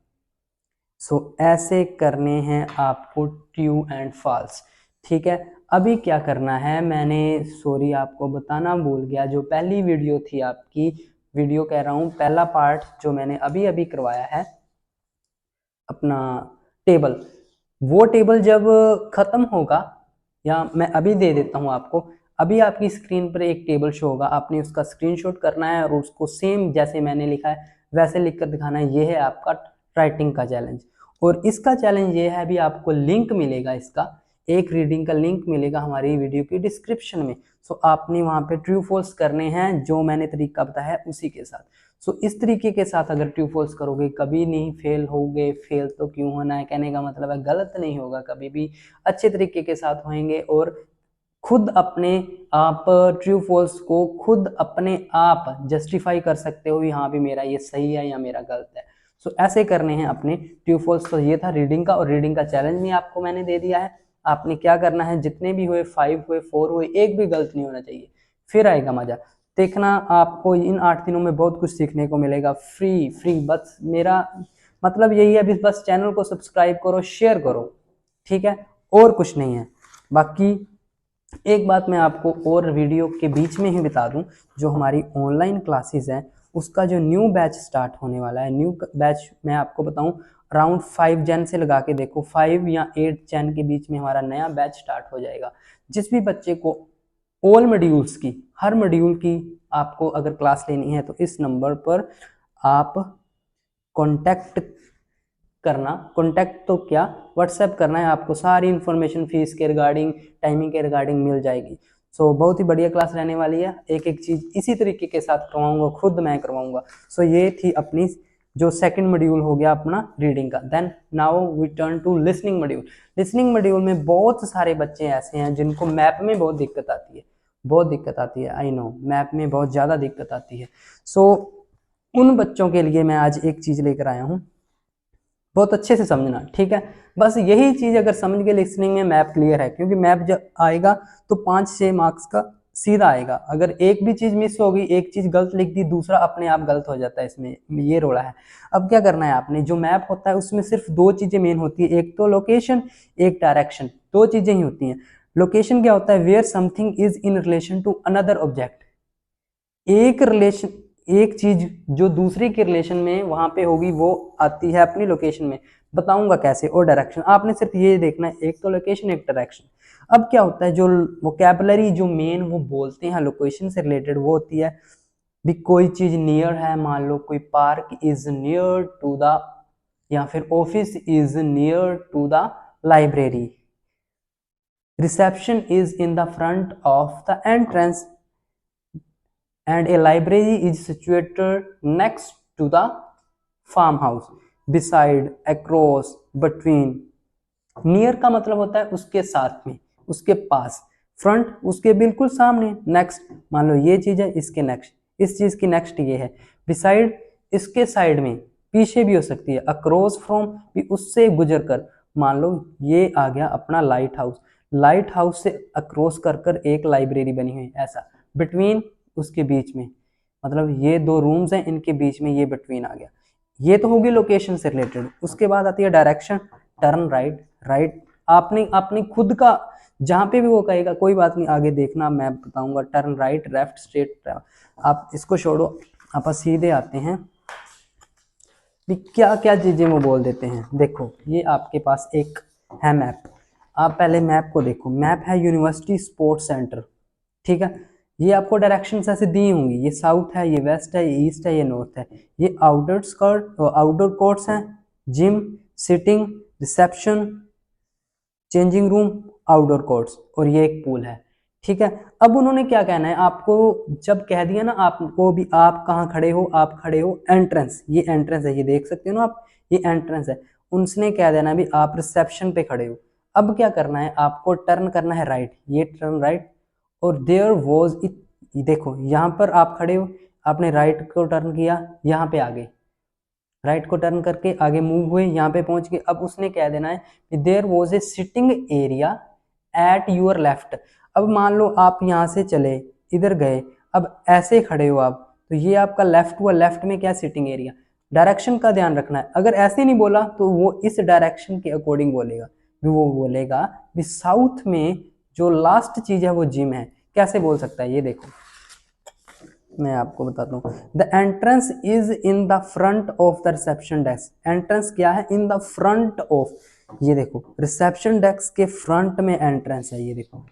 सो ऐसे करने हैं आपको ट्रू एंड फॉल्स, ठीक है। अभी क्या करना है, मैंने सॉरी आपको बताना भूल गया, जो पहली वीडियो थी आपकी, वीडियो कह रहा हूँ, पहला पार्ट जो मैंने अभी अभी करवाया है अपना टेबल, वो टेबल जब खत्म होगा, या मैं अभी दे देता हूँ आपको, अभी आपकी स्क्रीन पर एक टेबल शो होगा, आपने उसका स्क्रीनशॉट करना है और उसको सेम जैसे मैंने लिखा है वैसे लिखकर दिखाना है। ये है आपका राइटिंग का चैलेंज। और इसका चैलेंज ये है, अभी आपको लिंक मिलेगा, इसका एक रीडिंग का लिंक मिलेगा हमारी वीडियो की डिस्क्रिप्शन में। सो आपने वहाँ पे ट्रू फॉल्स करने हैं, जो मैंने तरीका बताया है उसी के साथ। सो इस तरीके के साथ अगर ट्रू फॉल्स करोगे कभी नहीं फेल होगे। फेल तो क्यों होना है, कहने का मतलब है गलत नहीं होगा कभी भी, अच्छे तरीके के साथ होंगे और खुद अपने आप ट्रू फॉल्स को खुद अपने आप जस्टिफाई कर सकते हो, हाँ भी मेरा ये सही है या मेरा गलत है। सो ऐसे करने हैं अपने ट्रू फॉल्स। तो ये था रीडिंग का, और रीडिंग का चैलेंज भी आपको मैंने दे दिया है। आपने क्या करना है, जितने भी हुए 5 हुए 4 हुए, एक भी गलत नहीं होना चाहिए, फिर आएगा मजा। देखना आपको इन 8 दिनों में बहुत कुछ सीखने को मिलेगा, फ्री। बस मेरा मतलब यही है, बस चैनल को सब्सक्राइब करो, शेयर करो, ठीक है, और कुछ नहीं है। बाकी एक बात मैं आपको और वीडियो के बीच में ही बता दूं, जो हमारी ऑनलाइन क्लासेस हैं उसका जो न्यू बैच स्टार्ट होने वाला है। न्यू बैच मैं आपको बताऊं अराउंड 5 जन से लगा के देखो, 5 या 8 जन के बीच में हमारा नया बैच स्टार्ट हो जाएगा। जिस भी बच्चे को ऑल मॉड्यूल्स की, हर मॉड्यूल की आपको अगर क्लास लेनी है तो इस नंबर पर आप कांटेक्ट करना, कांटेक्ट तो क्या, व्हाट्सएप करना है आपको, सारी इन्फॉर्मेशन फीस के रिगार्डिंग, टाइमिंग के रिगार्डिंग मिल जाएगी। सो बहुत ही बढ़िया क्लास रहने वाली है, एक एक चीज़ इसी तरीके के साथ करवाऊंगा, खुद मैं करवाऊंगा। सो ये थी अपनी जो सेकंड मॉड्यूल हो गया अपना रीडिंग का। Then now we turn to listening module. Listening module में बहुत सारे बच्चे ऐसे हैं जिनको मैप में बहुत दिक्कत आती है, बहुत दिक्कत आती है, आई नो मैप में बहुत ज़्यादा दिक्कत आती है। सो उन बच्चों के लिए मैं आज एक चीज़ लेकर आया हूँ, बहुत अच्छे से समझना, ठीक है। बस यही चीज़ अगर समझ गए लिसनिंग में मैप क्लियर है, क्योंकि मैप जब आएगा तो 5-6 मार्क्स का सीधा आएगा। अगर एक भी चीज़ मिस होगी, एक चीज़ गलत लिख दी, दूसरा अपने आप गलत हो जाता है, इसमें ये रोड़ा है। अब क्या करना है आपने, जो मैप होता है उसमें सिर्फ 2 चीज़ें मेन होती है, एक तो लोकेशन, एक डायरेक्शन, 2 चीज़ें ही होती हैं। लोकेशन क्या होता है, where something is in relation to another object, एक चीज जो दूसरे के रिलेशन में वहां पे होगी वो आती है अपनी लोकेशन में, बताऊंगा कैसे। और डायरेक्शन आपने सिर्फ ये देखना है, एक तो लोकेशन एक डायरेक्शन। अब क्या होता है, जो वोकैबुलरी जो मेन वो बोलते हैं लोकेशन से रिलेटेड, वो होती है भी कोई चीज नियर है, मान लो कोई park is near to the, या फिर office is near to the library, reception is in the front of the entrance, and a library is situated next to the farmhouse, beside, across, between। near का मतलब होता है उसके साथ में, उसके पास, front उसके बिल्कुल सामने, next मान लो ये चीज है, इसके next, इस चीज की next ये है, beside इसके साइड में, पीछे भी हो सकती है, across from भी उससे गुजर कर, मान लो ये आ गया अपना लाइट हाउस, लाइट हाउस से अक्रॉस कर कर एक लाइब्रेरी बनी हुई, ऐसा बिटवीन उसके बीच में, मतलब ये 2 रूम्स हैं, इनके बीच में ये बिटवीन आ गया। ये तो होगी लोकेशन से रिलेटेड। उसके बाद आती है डायरेक्शन, टर्न राइट, राइट आपने खुद का जहां पे भी वो कहेगा कोई बात नहीं, आगे देखना मैं बताऊंगा, टर्न राइट, लेफ्ट, स्ट्रेट, आप इसको छोड़ो, आप सीधे आते हैं क्या क्या चीजें वो बोल देते हैं। देखो ये आपके पास एक है मैप, आप पहले मैप को देखो, मैप है यूनिवर्सिटी स्पोर्ट्स सेंटर, ठीक है। ये आपको डायरेक्शंस ऐसे दी होंगी, ये साउथ है, ये वेस्ट है, ये ईस्ट है, ये नॉर्थ है। ये आउटडोर कोर्ट्स हैं, gym, sitting, reception, changing room, outdoor courts, और ये एक पूल है, ठीक है। अब उन्होंने क्या कहना है आपको, जब कह दिया ना आपको भी आप कहाँ खड़े हो, आप खड़े हो एंट्रेंस, ये एंट्रेंस है, ये देख सकते हो ना आप, ये एंट्रेंस है, उनसे कह देना भी आप रिसेप्शन पे खड़े हो। अब क्या करना है आपको, टर्न करना है राइट, ये टर्न राइट, और देयर वॉज इट, देखो यहाँ पर आप खड़े हो, आपने राइट को टर्न किया, यहाँ पे आ गए, राइट को टर्न करके आगे मूव हुए, यहाँ पे पहुंच गए। अब उसने कह देना है there was a sitting area at your left. अब मान लो आप यहाँ से चले, इधर गए, अब ऐसे खड़े हो आप, तो ये आपका लेफ्ट हुआ, लेफ्ट में क्या सिटिंग एरिया। डायरेक्शन का ध्यान रखना है, अगर ऐसे नहीं बोला तो वो इस डायरेक्शन के अकॉर्डिंग बोलेगा, वो बोलेगा भी साउथ में जो लास्ट चीज है वो जिम है। कैसे बोल सकता है ये देखो, मैं आपको बताता हूँ, the entrance is in the front of the reception desk. Entrance क्या है, इन द फ्रंट ऑफ, ये देखो रिसेप्शन डेस्क के फ्रंट में एंट्रेंस है, ये देखो।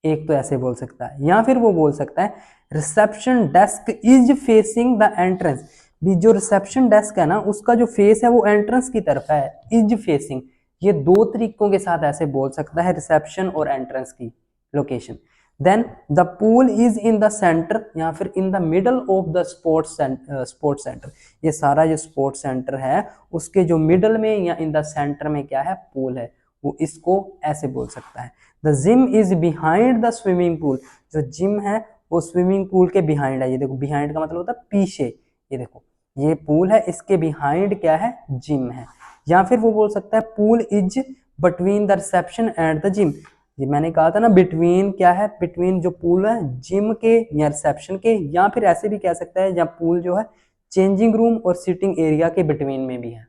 एक तो ऐसे बोल सकता है, या फिर वो बोल सकता है reception desk is facing the entrance, भी जो रिसेप्शन डेस्क है ना उसका जो फेस है वो एंट्रेंस की तरफ है, इज फेसिंग। ये 2 तरीकों के साथ ऐसे बोल सकता है रिसेप्शन और एंट्रेंस की location. Then the pool is in the centre, या फिर in the middle of the sports centre. ये सारा जो स्पोर्ट्स सेंटर है उसके जो मिडल में या इन द सेंटर में क्या है, पूल है, वो इसको ऐसे बोल सकता है। The gym is behind the swimming pool, जो जिम है वो स्विमिंग पूल के बिहाइंड है, ये देखो बिहाइंड का मतलब होता है पीछे, ये देखो ये पूल है, इसके बिहाइंड क्या है, जिम है। या फिर वो बोल सकता है pool is between the reception and the gym, ये मैंने कहा था ना बिटवीन क्या है, बिटवीन जो पूल है जिम के या रिसेप्शन के, या फिर ऐसे भी कह सकता है जहाँ पूल जो है चेंजिंग रूम और सिटिंग एरिया के बिटवीन में भी है।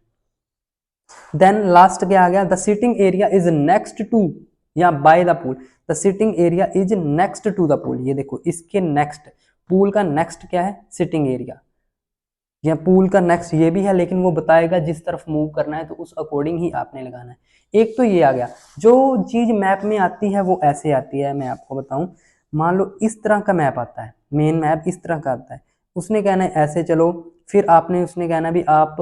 देन लास्ट क्या आ गया, the sitting area is next to या by the pool, the sitting area is next to the pool, ये देखो इसके नेक्स्ट, पूल का नेक्स्ट क्या है, सिटिंग एरिया, या पूल का नेक्स्ट ये भी है, लेकिन वो बताएगा जिस तरफ मूव करना है तो उस अकॉर्डिंग ही आपने लगाना है। एक तो ये आ गया, जो चीज मैप में आती है वो ऐसे आती है, मैं आपको बताऊं, मान लो इस तरह का मैप आता है, मेन मैप इस तरह का आता है, उसने कहना है ऐसे चलो, फिर आपने उसने कहना भी आप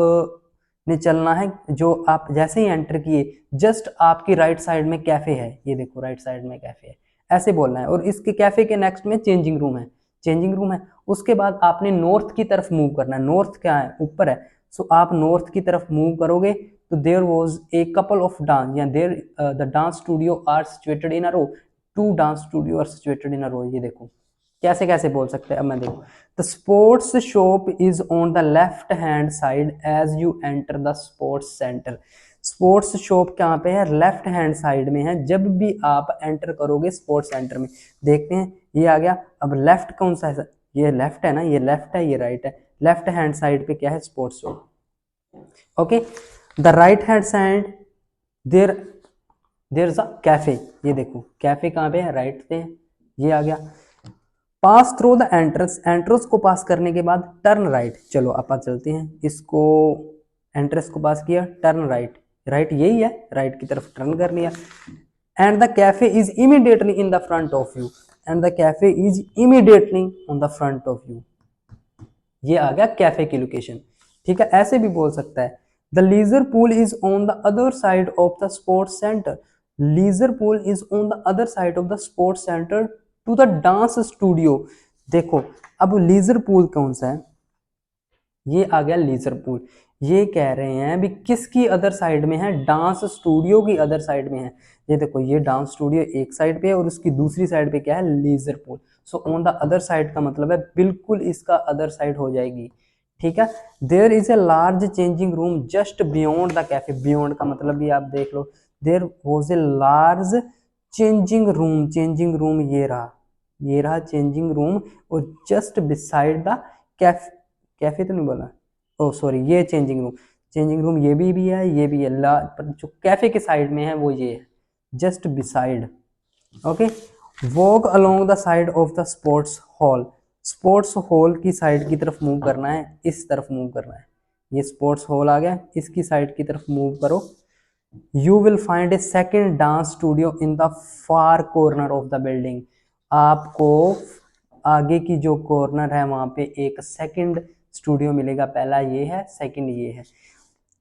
ने चलना है, जो आप जैसे ही एंटर किए जस्ट आपकी राइट साइड में कैफे है, ये देखो राइट साइड में कैफे है, ऐसे बोलना है। और इसके कैफे के नेक्स्ट में चेंजिंग रूम है, चेंजिंग रूम है। उसके बाद आपने नॉर्थ की तरफ मूव करना है, नॉर्थ क्या है ऊपर है, सो आप नॉर्थ की तरफ मूव करोगे तो there was a couple of dance या there the dance studio are situated in a row, 2 dance studio are situated in a row. ये देखो कैसे कैसे बोल सकते हैं। अब मैं देखो, the sports shop is on the left hand side as you enter the sports centre. Sports shop कहाँ पे है, लेफ्ट हैंड साइड में है जब भी आप एंटर करोगे स्पोर्ट्स सेंटर में। देखते हैं ये आ गया। अब लेफ्ट कौन सा है, ये लेफ्ट है ना, ये लेफ्ट है, ये राइट है। लेफ्ट हैंड साइड पे क्या है, sports shop. Okay, the right hand side there there a cafe, ये देखो कैफे कहाँ पे है, राइट पे है, ये आ गया। Pass through the entrance, entrance को पास करने के बाद टर्न राइट। चलो आप चलते हैं, इसको एंट्रेंस को पास किया, टर्न राइट, राइट यही है, राइट की तरफ टर्न कर लिया। And the cafe is immediately in the front of you, and the cafe is immediately on the front of you. ये आ गया कैफे की लोकेशन। ठीक है, ऐसे भी बोल सकता है, the leisure pool is on the other side of the sports centre, leisure pool is on the other side of the sports centre to the dance studio. देखो अब लीजर पूल कौन सा है, ये आ गया लीजर पूल। ये कह रहे हैं भी किसकी अदर साइड में है, डांस स्टूडियो की अदर साइड में है। ये देखो ये डांस स्टूडियो एक साइड पे है और उसकी दूसरी साइड पे क्या है, leisure pool. So on the other side का मतलब है बिल्कुल इसका अदर साइड हो जाएगी। ठीक है, there is a large changing room just beyond the cafe, beyond का मतलब भी आप देख लो, there was a large changing room, changing room ये रहा चेंजिंग रूम, और just beside the cafe, cafe तो नहीं बोला, ओ सॉरी ये चेंजिंग रूम, चेंजिंग रूम ये भी है, ये भी है, पर जो कैफे के साइड में है वो ये है, just beside. Okay, walk along the side of the sports hall, sports hall की साइड की तरफ मूव करना है, इस तरफ मूव करना है। ये स्पोर्ट्स हॉल आ गया, इसकी साइड की तरफ मूव करो। You will find A second dance studio in the far corner of the building, आपको आगे की जो कॉर्नर है वहां पे एक सेकंड स्टूडियो मिलेगा, पहला ये है, सेकंड ये है।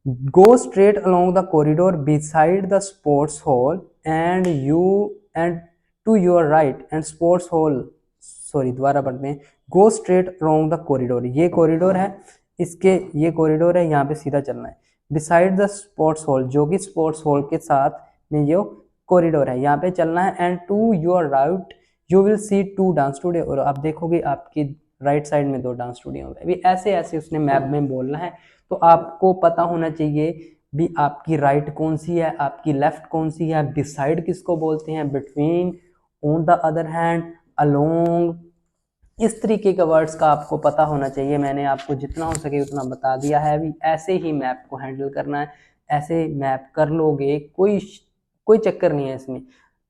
Go straight along the corridor beside the sports hall and to your right and sports hall, sorry दोबारा पढ़ते हैं, go straight along the corridor, ये कॉरिडोर है, इसके ये कॉरिडोर है, यहाँ पे सीधा चलना है। बिसाइड द स्पोर्ट्स हॉल, जो कि स्पोर्ट्स हॉल के साथ में ये कॉरिडोर है, यहाँ पे चलना है। And to your right you will see 2 dance studio, और आप देखोगे आपकी राइट साइड में 2 डांस स्टूडियो है। भी ऐसे ऐसे उसने मैप में बोलना है, तो आपको पता होना चाहिए भी आपकी राइट कौन सी है, आपकी लेफ्ट कौन सी है, बिसाइड किसको बोलते हैं, between, on the other hand, along, इस तरीके के वर्ड्स का आपको पता होना चाहिए। मैंने आपको जितना हो सके उतना बता दिया है। भी ऐसे ही मैप को हैंडल करना है, ऐसे मैप कर लोगे, कोई चक्कर नहीं है इसमें।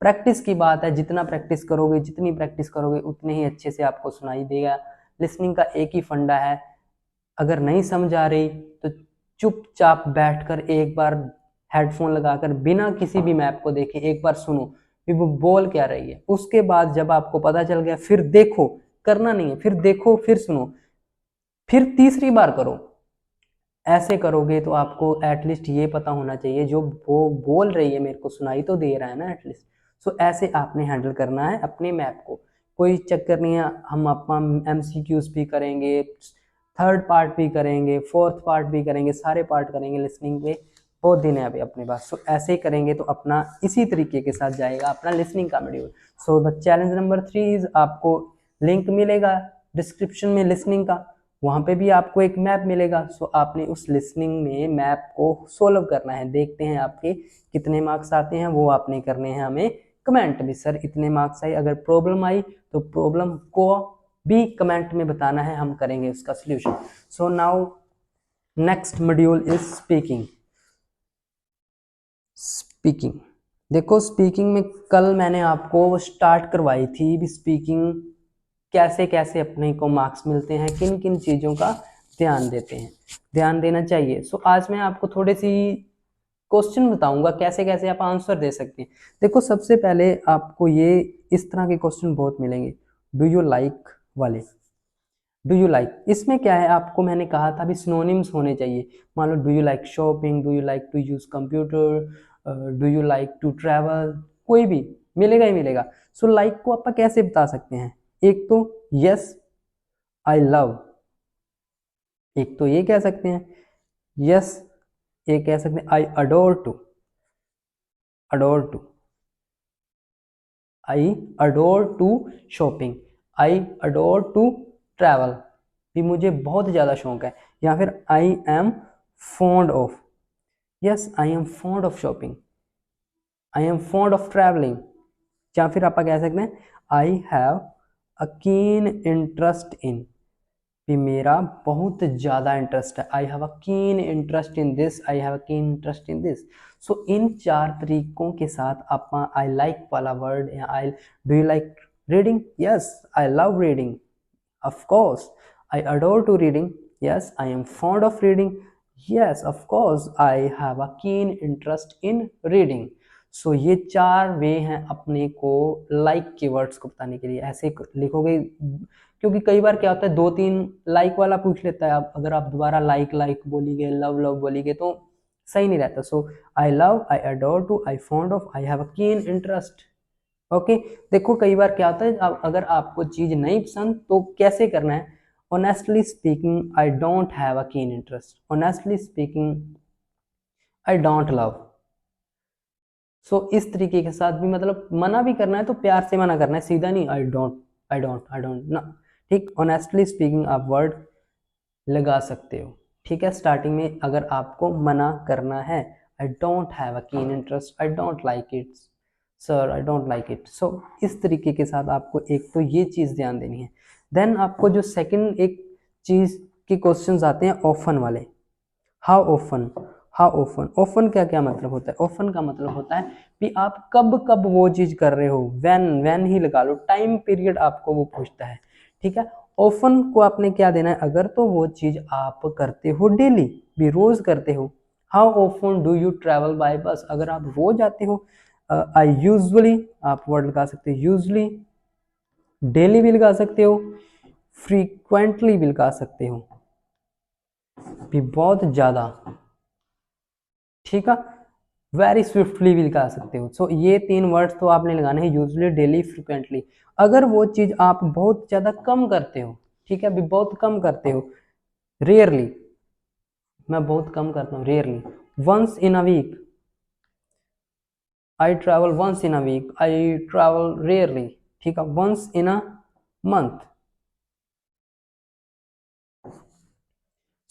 प्रैक्टिस की बात है, जितना प्रैक्टिस करोगे, जितनी प्रैक्टिस करोगे उतने ही अच्छे से आपको सुनाई देगा। लिसनिंग का एक ही फंडा है, अगर नहीं समझ आ रही तो चुपचाप बैठकर एक बार हेडफोन लगाकर बिना किसी भी मैप को देखे एक बार सुनो कि वो बोल क्या रही है। उसके बाद जब आपको पता चल गया फिर देखो, करना नहीं है, फिर देखो, फिर सुनो, फिर तीसरी बार करो। ऐसे करोगे तो आपको एटलीस्ट ये पता होना चाहिए जो वो बोल रही है मेरे को सुनाई तो दे रहा है ना एटलीस्ट। सो ऐसे आपने हैंडल करना है अपने मैप को, कोई चक्कर नहीं है। हम अपना MCQs भी करेंगे, थर्ड पार्ट भी करेंगे, फोर्थ पार्ट भी करेंगे, सारे पार्ट करेंगे। लिसनिंग पे बहुत दिन है अभी अपने पास। सो ऐसे ही करेंगे तो अपना इसी तरीके के साथ जाएगा अपना लिसनिंग का module. So the challenge number 3 is, आपको लिंक मिलेगा डिस्क्रिप्शन में लिसनिंग का, वहां पे भी आपको एक मैप मिलेगा। सो आपने उस लिसनिंग में मैप को सोल्व करना है। देखते हैं आपके कितने मार्क्स आते हैं, वो आपने करने हैं हमें कमेंट में, सर इतने मार्क्स आए। अगर प्रॉब्लम आई तो प्रॉब्लम को भी कमेंट में बताना है, हम करेंगे उसका solution. So now next module is speaking. Speaking देखो, स्पीकिंग में कल मैंने आपको स्टार्ट करवाई थी भी स्पीकिंग कैसे कैसे अपने को मार्क्स मिलते हैं, किन किन चीज़ों का ध्यान देते हैं, ध्यान देना चाहिए। सो आज मैं आपको थोड़े सी क्वेश्चन बताऊंगा कैसे कैसे आप आंसर दे सकते हैं। देखो सबसे पहले आपको ये इस तरह के क्वेश्चन बहुत मिलेंगे, डू यू लाइक वाले। डू यू लाइक, इसमें क्या है, आपको मैंने कहा था अभी सिनोनिम्स होने चाहिए। मान लो do you like shopping, do you like to use computer, do you like to travel, कोई भी मिलेगा ही मिलेगा। सो लाइक को आप कैसे बता सकते हैं, एक तो यस आई लव, एक तो ये कह सकते हैं यस, ये कह सकते हैं I adore to, adore to, I adore to shopping, I adore to travel, भी मुझे बहुत ज़्यादा शौक है। या फिर I am fond of, yes I am fond of shopping, I am fond of travelling. या फिर आप कह सकते हैं आई have a keen interest in, भी मेरा बहुत ज़्यादा इंटरेस्ट है, आई have a keen interest in this, I have a keen interest in this. सो इन 4 तरीकों के साथ आप आई लाइक वाला वर्ड, या I do you like reading, yes I love reading, of course I adore to reading, yes I am fond of reading, yes of course I have a keen interest in reading। सो ये 4 वे हैं अपने को like के words को बताने के लिए। ऐसे लिखोगे, क्योंकि कई बार क्या होता है 2-3 लाइक वाला पूछ लेता है, आप अगर आप दोबारा लाइक लाइक बोलीगे, लव लव बोलीगे तो सही नहीं रहता। So I love, I adore to, I fond of, I have a keen interest. Okay देखो कई बार क्या होता है, अगर आपको चीज नहीं पसंद तो कैसे करना है, honestly speaking I don't have a keen interest, honestly speaking I don't love. So इस तरीके के साथ भी मतलब मना भी करना है तो प्यार से मना करना है, सीधा नहीं I don't, I don't, I don't ना। ठीक, ऑनेस्टली स्पीकिंग आप वर्ड लगा सकते हो। ठीक है, स्टार्टिंग में अगर आपको मना करना है, आई don't have a keen interest, I don't like it sir, I don't like it. So इस तरीके के साथ आपको एक तो ये चीज़ ध्यान देनी है। देन आपको जो सेकंड एक चीज़ के क्वेश्चंस आते हैं ऑफन वाले, how often, how often, often क्या क्या मतलब होता है, ऑफन का मतलब होता है कि आप कब कब वो चीज़ कर रहे हो, व्हेन ही लगा लो, टाइम पीरियड आपको वो पूछता है। ठीक है, ऑफन को आपने क्या देना है, अगर तो वो चीज़ आप करते हो डेली, भी रोज़ करते हो। How often do you travel by बस, अगर आप रोज आते हो, आई यूजली आप वर्ड लगा सकते हो, यूजली, डेली भी लगा सकते हो, फ्रीक्वेंटली भी लगा सकते हो, भी बहुत ज्यादा। ठीक है, वेरी स्विफ्टली भी लगा सकते हो। सो ये 3 वर्ड्स तो आपने लगाने हैं, यूजली, डेली, फ्रीक्वेंटली। अगर वो चीज आप बहुत ज्यादा कम करते हो, ठीक है, भी बहुत कम करते हो, रेयरली, मैं बहुत कम करता हूँ, rarely, once in a week, I travel once in a week, I travel rarely। ठीक है, once in a month।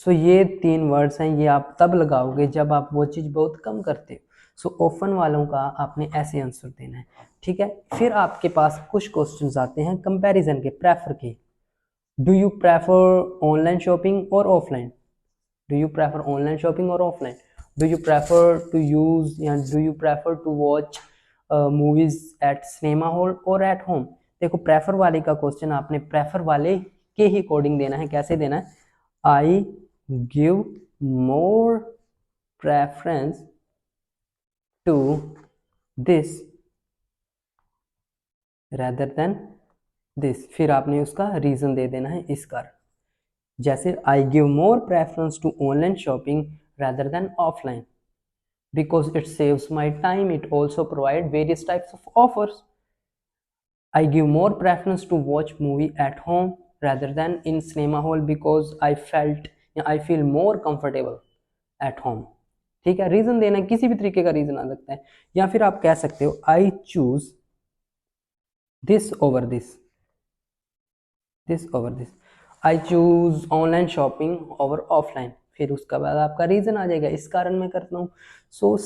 सो ये 3 वर्ड्स हैं, ये आप तब लगाओगे जब आप वो चीज़ बहुत कम करते हो। सो ऑफन वालों का आपने ऐसे आंसर देना है। ठीक है, फिर आपके पास कुछ क्वेश्चंस आते हैं कंपैरिजन के, प्रेफर के। Do you prefer online shopping और offline, do you prefer online shopping और offline, do you prefer to use या do you prefer to watch movies at cinema hall और एट होम। देखो prefer वाले का question आपने prefer वाले के ही अकॉर्डिंग देना है। कैसे देना है, I give more preference to this rather than this, फिर आपने उसका रीजन दे देना है इस कारण। जैसे I give more preference to online shopping rather than offline because it saves my time, it also provide various types of offers। I give more preference to watch movie at home rather than in cinema hall because I feel more comfortable at home। ठीक है, reason देना, किसी भी तरीके का reason आ सकता है। या फिर आप कह सकते हो I choose this over this, this over this, I choose online shopping over offline, फिर उसका बाद आपका रीजन आ जाएगा, इस कारण मैं करता हूँ। सो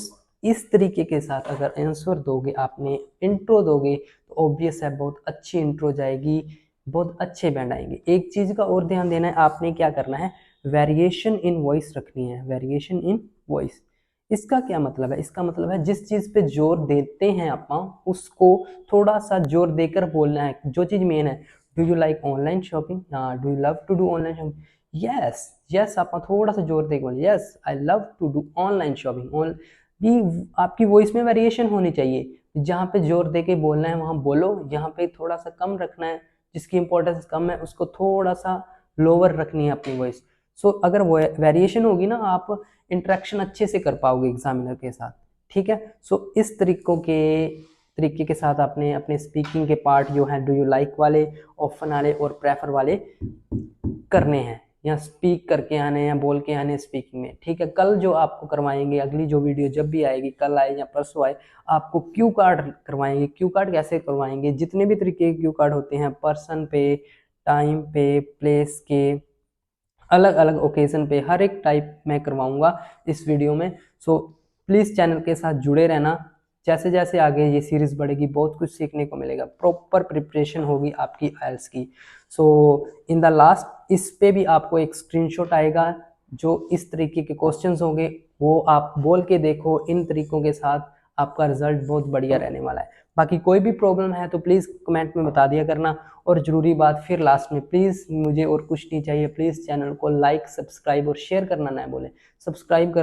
इस तरीके के साथ अगर आंसर दोगे, आपने इंट्रो दोगे तो ऑब्वियस है बहुत अच्छी इंट्रो जाएगी, बहुत अच्छे बैंड आएंगे। एक चीज का और ध्यान देना है, आपने क्या करना है, वेरिएशन इन वॉइस रखनी है, वेरिएशन इन वॉइस। इसका क्या मतलब है, इसका मतलब है जिस चीज पे जोर देते हैं आप उसको थोड़ा सा जोर देकर बोलना है। जो चीज मेन है, do you like online shopping, do you love to do online shopping, yes yes आप थोड़ा सा जोर देकर बोले, yes I love to do online shopping. भी आपकी वॉइस में वेरिएशन होनी चाहिए, जहाँ पे जोर दे के बोलना है वहाँ बोलो, यहाँ पे थोड़ा सा कम रखना है, जिसकी इंपॉर्टेंस कम है उसको थोड़ा सा लोअर रखनी है अपनी वॉइस। सो अगर वो वेरिएशन होगी ना, आप इंटरेक्शन अच्छे से कर पाओगे एग्जामिनर के साथ, ठीक है। सो इस तरीके के साथ आपने अपने स्पीकिंग के पार्ट जो है डू यू लाइक वाले, ऑफन वाले और प्रेफर वाले करने हैं, या स्पीक करके आने या बोल के आने स्पीकिंग में, ठीक है। कल जो आपको करवाएंगे, अगली जो वीडियो जब भी आएगी, कल आए या परसों आए, आपको क्यू कार्ड करवाएंगे। क्यू कार्ड कैसे करवाएंगे, जितने भी तरीके के क्यू कार्ड होते हैं, पर्सन पे, टाइम पे, प्लेस के, अलग अलग ओकेजन पे, हर एक टाइप मैं करवाऊंगा इस वीडियो में। सो प्लीज़ चैनल के साथ जुड़े रहना। जैसे जैसे आगे ये सीरीज बढ़ेगी बहुत कुछ सीखने को मिलेगा, प्रॉपर प्रिपरेशन होगी आपकी आइल्स की। सो इन द लास्ट इस पे भी आपको एक स्क्रीनशॉट आएगा, जो इस तरीके के क्वेश्चंस होंगे वो आप बोल के देखो, इन तरीकों के साथ आपका रिजल्ट बहुत बढ़िया रहने वाला है। बाकी कोई भी प्रॉब्लम है तो प्लीज़ कमेंट में बता दिया करना। और ज़रूरी बात फिर लास्ट में, प्लीज़ मुझे और कुछ नहीं चाहिए, प्लीज़ चैनल को लाइक, सब्सक्राइब और शेयर करना ना भूलें। सब्सक्राइब कर